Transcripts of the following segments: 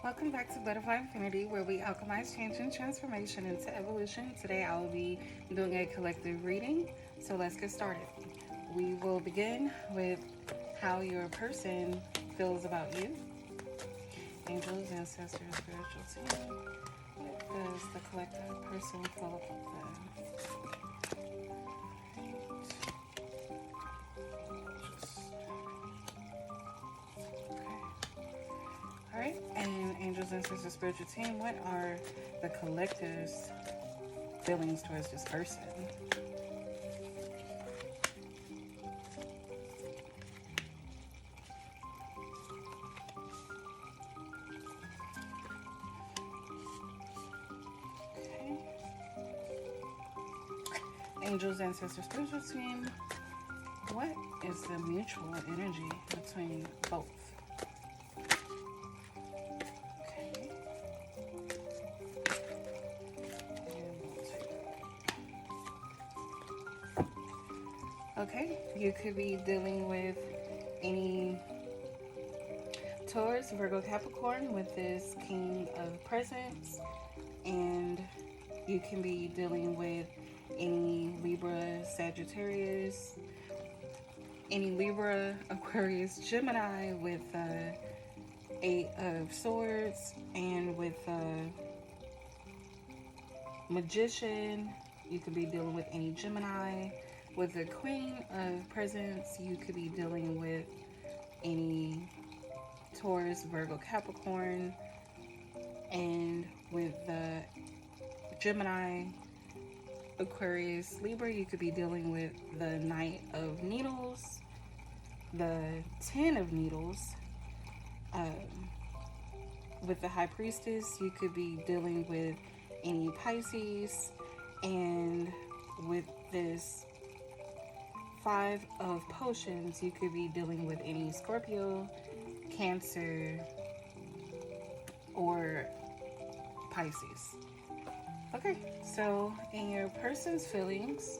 Welcome back to Butterfly Infinity, where we alchemize change and transformation into evolution. Today I will be doing a collective reading, so let's get started. We will begin with how your person feels about you. Angels, ancestors, spiritual team. What does the collective person feel about them? Alright, and Angels, Ancestors, Spiritual Team, what are the collective's feelings towards this person? Okay. Angels, Ancestors, Spiritual Team, what is the mutual energy between both? Okay, you could be dealing with any Taurus, Virgo, Capricorn with this King of Presents, and you can be dealing with any Libra, Sagittarius, any Libra, Aquarius, Gemini with Eight of Swords, and with Magician. You could be dealing with any Gemini. With the Queen of Presents, you could be dealing with any Taurus, Virgo, Capricorn. And with the Gemini, Aquarius, Libra, you could be dealing with the Knight of Needles, the Ten of Needles. With the High Priestess, you could be dealing with any Pisces. And with this Five of Potions, you could be dealing with any Scorpio, Cancer, or Pisces. Okay, so in your person's feelings,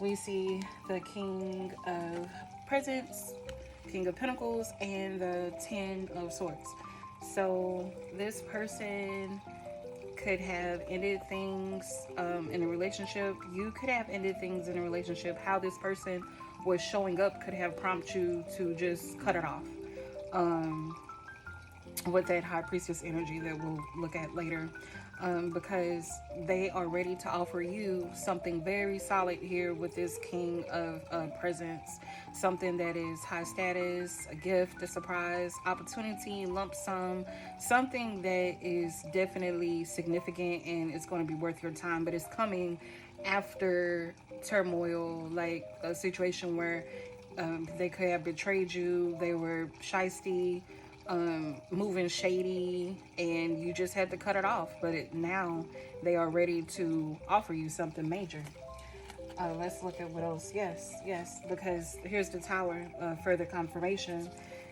we see the King of Presents, King of Pentacles, and the Ten of Swords. So this person could have ended things in a relationship. You could have ended things in a relationship. How this person was showing up could have prompted you to just cut it off. With that High Priestess energy that we'll look at later. Because they are ready to offer you something very solid here with this King of Presents. Something that is high status, a gift, a surprise, opportunity, lump sum, something that is definitely significant and it's going to be worth your time, but it's coming after turmoil, like a situation where they could have betrayed you, they were shysty, moving shady, and you just had to cut it off. But now they are ready to offer you something major. Let's look at what else. Yes, because here's the Tower, further confirmation.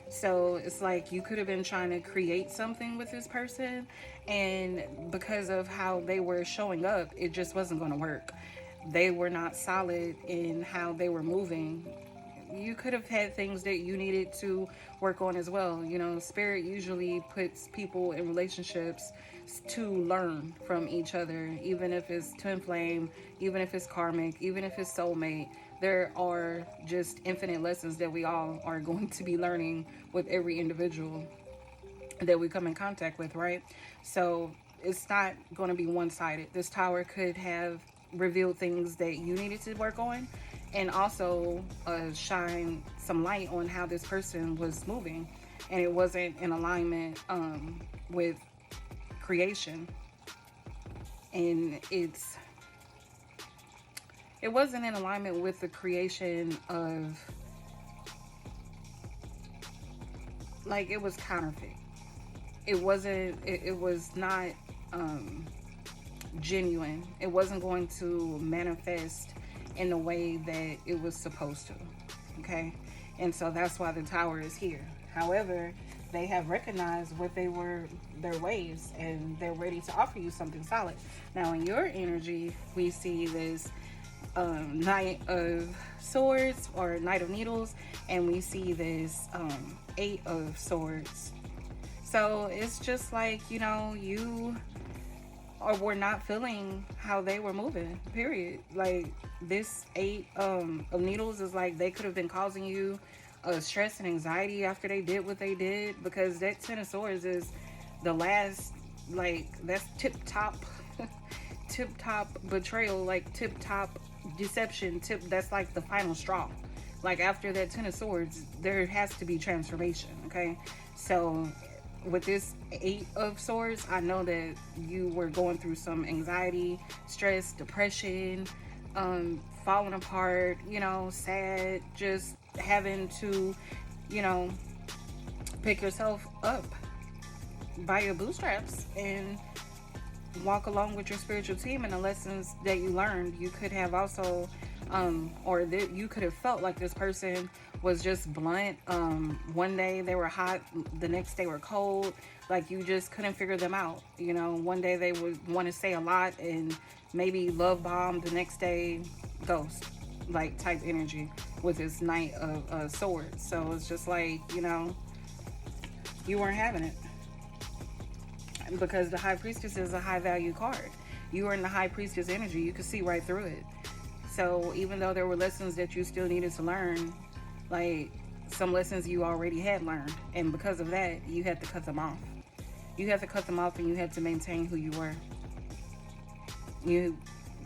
So it's like you could have been trying to create something with this person, and because of how they were showing up, it just wasn't going to work. They were not solid in how they were moving. You could have had things that you needed to work on as well. You know, Spirit usually puts people in relationships to learn from each other, even if it's twin flame, even if it's karmic, even if it's soulmate. There are just infinite lessons that we all are going to be learning with every individual that we come in contact with, right? So it's not going to be one-sided. This Tower could have revealed things that you needed to work on, and also shine some light on how this person was moving, and it wasn't in alignment with creation, and it wasn't in alignment with the creation of, like, it was counterfeit. It was not genuine. It wasn't going to manifest in the way that it was supposed to. Okay, and so that's why the Tower is here. However, they have recognized what they were, their ways, and they're ready to offer you something solid. Now in your energy, we see this Knight of Swords or Knight of Needles, and we see this Eight of Swords. So it's just like, you know, you or were not feeling how they were moving, period. Like this eight of needles is like they could have been causing you stress and anxiety after they did what they did, because that ten of swords is the last, like that's tip top tip top betrayal, like tip top deception, tip that's like the final straw. Like after that ten of swords there has to be transformation. Okay, so with this eight of swords, I know that you were going through some anxiety, stress, depression, falling apart, you know, sad, just having to, you know, pick yourself up by your bootstraps and walk along with your spiritual team. And the lessons that you learned, you could have also or that you could have felt like this person was just blunt. One day they were hot, the next day were cold. Like you just couldn't figure them out. You know, one day they would want to say a lot and maybe love bomb, the next day ghost, like type energy with this knight of swords. So it's just like, you know, you weren't having it, because the high priestess is a high value card. You were in the high priestess energy, you could see right through it. So even though there were lessons that you still needed to learn, like some lessons you already had learned, and because of that you had to cut them off. You had to cut them off and you had to maintain who you were. You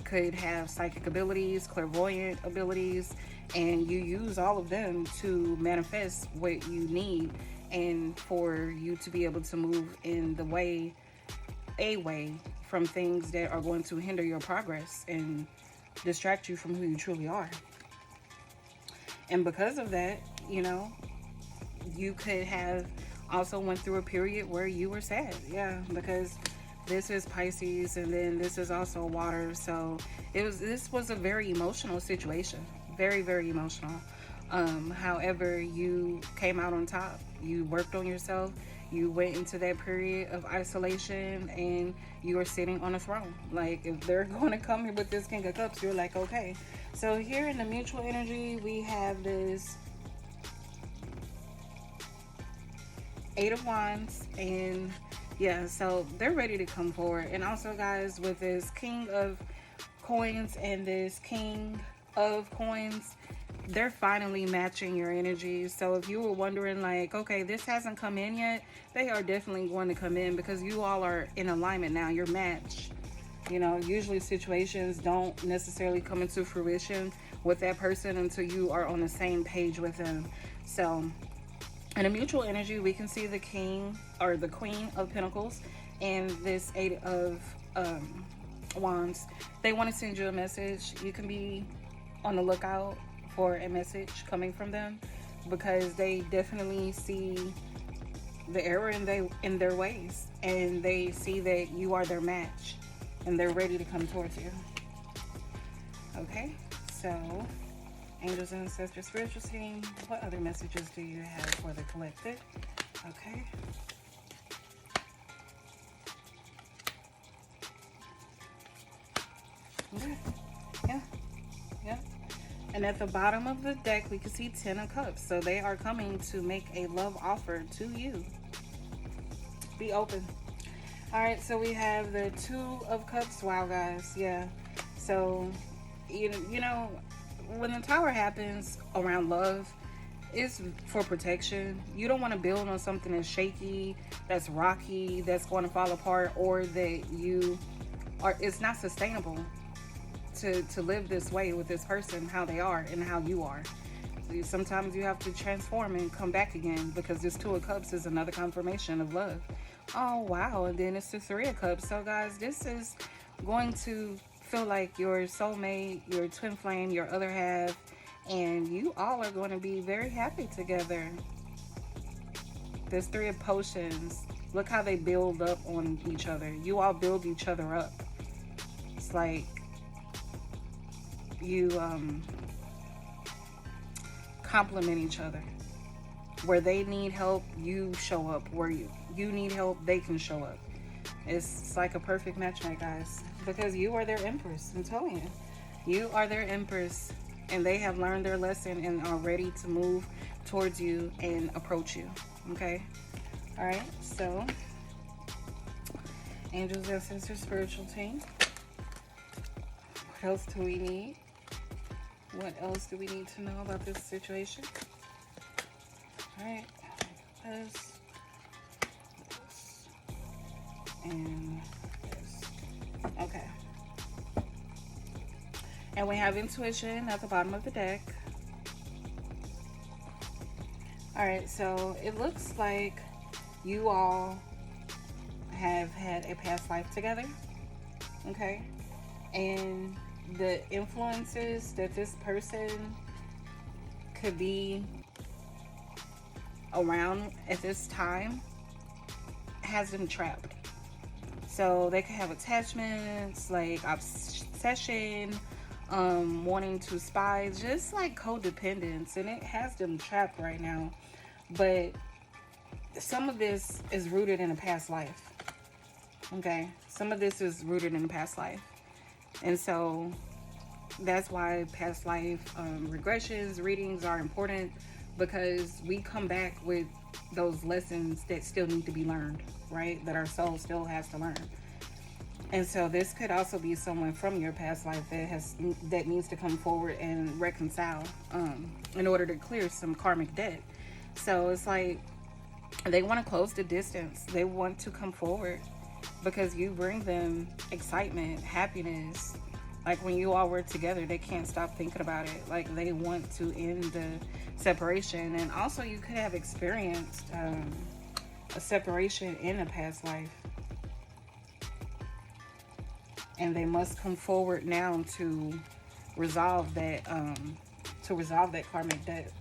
could have psychic abilities, clairvoyant abilities, and you use all of them to manifest what you need and for you to be able to move in the way, away from things that are going to hinder your progress and distract you from who you truly are. And because of that, you know, you could have also went through a period where you were sad. Yeah, because this is Pisces and then this is also water. So this was a very emotional situation. Very, very emotional. However, you came out on top. You worked on yourself. You went into that period of isolation and you are sitting on a throne. Like if they're going to come here with this King of Cups, you're like, okay. So here in the mutual energy, we have this Eight of Wands, and yeah, so they're ready to come forward. And also guys, with this King of Coins and this King of Coins, they're finally matching your energy. So if you were wondering like, okay, this hasn't come in yet, they are definitely going to come in, because you all are in alignment now. You're matched. You know, usually situations don't necessarily come into fruition with that person until you are on the same page with them. So in a mutual energy, we can see the King or the Queen of Pentacles and this Eight of Wands. They want to send you a message. You can be on the lookout for a message coming from them, because they definitely see the error in their ways, and they see that you are their match and they're ready to come towards you. Okay, so angels and ancestors, spiritual team, what other messages do you have for the collective? Okay. Yeah. Yeah. And at the bottom of the deck, we can see 10 of Cups. So they are coming to make a love offer to you. Be open. All right, so we have the Two of Cups. Wow, guys. Yeah. So, you know, when the Tower happens around love, it's for protection. You don't want to build on something that's shaky, that's rocky, that's going to fall apart, or that it's not sustainable to live this way with this person, how they are and how you are. Sometimes you have to transform and come back again, because this Two of Cups is another confirmation of love. Oh wow. And then it's the Three of Cups. So guys, this is going to feel like your soulmate, your twin flame, your other half, and you all are going to be very happy together. There's Three of Potions. Look how they build up on each other. You all build each other up. It's like you complement each other. Where they need help, you show up. Where you need help, they can show up. It's like a perfect match, my guys, because you are their empress. I'm telling you, you are their empress, and they have learned their lesson and are ready to move towards you and approach you. Okay. All right, so angels, ancestors, spiritual team. What else do we need? What else do we need to know about this situation? All right, this, and this. Okay. And we have intuition at the bottom of the deck. All right, so it looks like you all have had a past life together, okay? And the influences that this person could be around at this time has them trapped. So they could have attachments, like obsession, wanting to spy, just like codependence, and it has them trapped right now. But some of this is rooted in a past life. Okay, some of this is rooted in a past life, and so that's why past life regressions, readings are important, because we come back with those lessons that still need to be learned, right? That our soul still has to learn. And so this could also be someone from your past life that needs to come forward and reconcile in order to clear some karmic debt. So it's like they want to close the distance. They want to come forward because you bring them excitement, happiness. Like when you all were together, they can't stop thinking about it. Like they want to end the separation. And also you could have experienced a separation in a past life. And they must come forward now to resolve that karmic debt.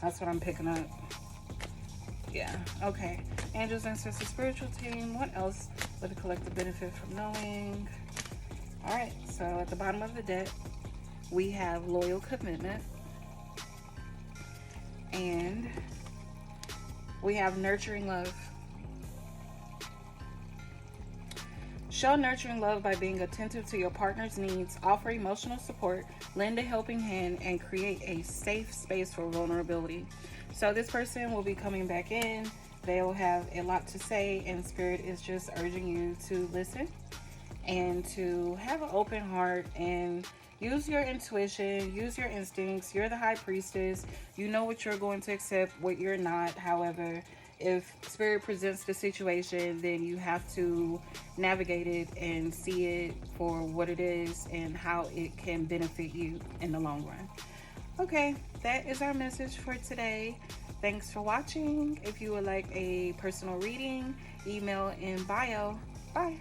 That's what I'm picking up. Yeah, okay. Angels, ancestors, spiritual team. What else would the collective benefit from knowing? All right, so at the bottom of the deck, we have loyal commitment. And we have nurturing love. Show nurturing love by being attentive to your partner's needs, offer emotional support, lend a helping hand, and create a safe space for vulnerability. So this person will be coming back in. They'll have a lot to say, and Spirit is just urging you to listen and to have an open heart and use your intuition, use your instincts. You're the high priestess. You know what you're going to accept, what you're not. However, if Spirit presents the situation, then you have to navigate it and see it for what it is and how it can benefit you in the long run. Okay, that is our message for today. Thanks for watching. If you would like a personal reading, email in bio. Bye.